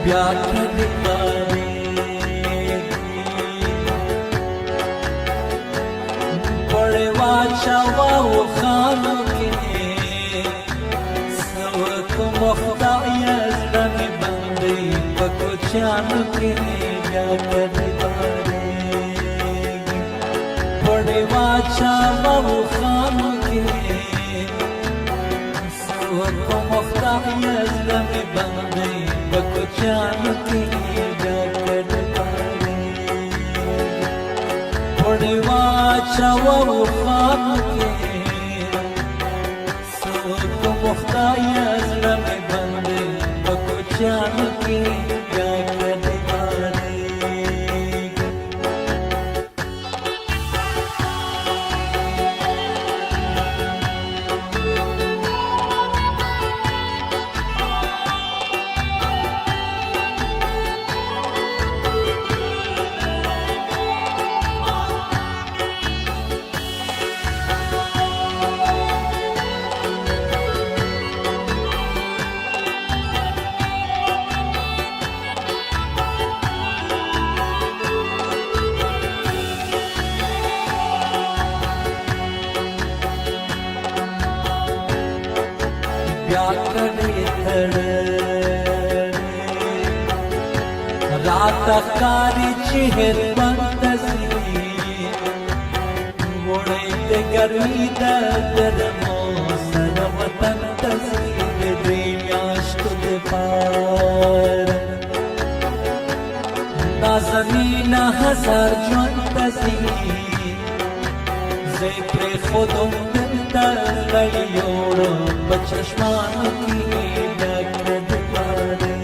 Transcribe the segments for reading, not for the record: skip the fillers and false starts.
بیا کړي بارې پړې واچوه وخانو کې څه وکړم خدایه زړه مې بندۍ په کوچیانو کې بیا کړي بارې پړې واچوه وخانو کې څه وکړم خدایه زړه مې بندۍ په کوچیانو کې بیا کړي بارې پړې واچوه وخانو کې څه وکړم خدایه زړه مې بندۍ په کوچیانو کې بیا کړي بارې بیا کړي تړلې راته ښکاري چې هربند سي وړی د ګرمي د ګرمو سره وطن ته ځي د دې میاشتو دپاره دا زمینه هزار ژوند ته ځي زه یې پرېښودم دلته زړه یوړم په چشمانو کې بیا کړي بارې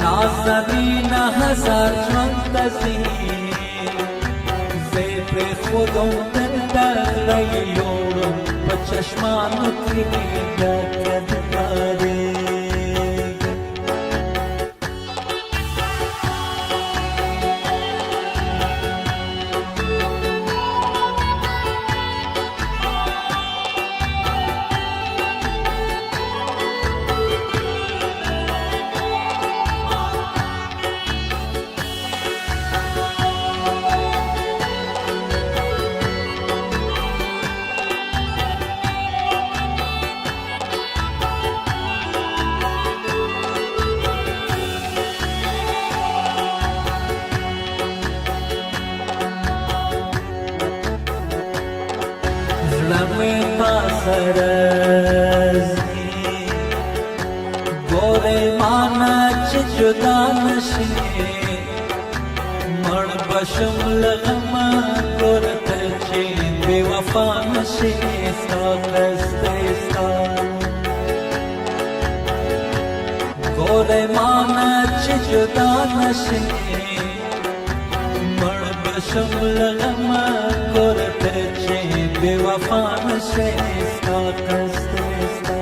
نازنینه هزار ژوند ته ځي زه یې پرېښودم دلته زړه یوړم په چشمانو کې بیا کړي بارې زړه تا سره ځي ګورې مانه چې جدا نشي مړ به شم له غمه ګور ته چې بې وفا نشي ستا قصدې ستا ګورې مانه چې جدا نشي مړ به شم له غمه ګور ته چې بے وفا نشے ستا قصدے ستا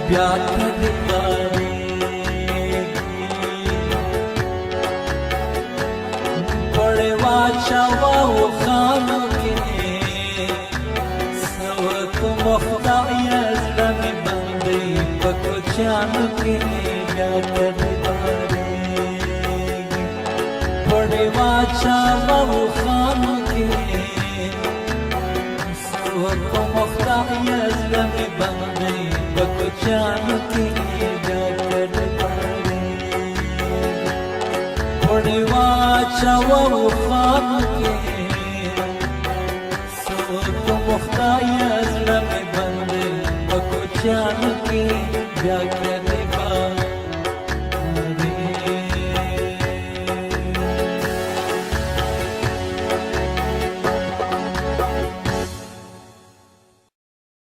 بیا کړي بارې پړې واچوه وخانو کې څه وکړم خدایه زړه مې بندۍ په کوچیانو کې بیا کړي بارې پړې واچوه وخانو کې څه وکړم خدایه زړه مې بندۍ په کوچیانو کې بیا کړي بارې پړې واچوه وخانو کې څه وکړم خدایه زړه مې بندۍ په کوچیانو کې بیا کړي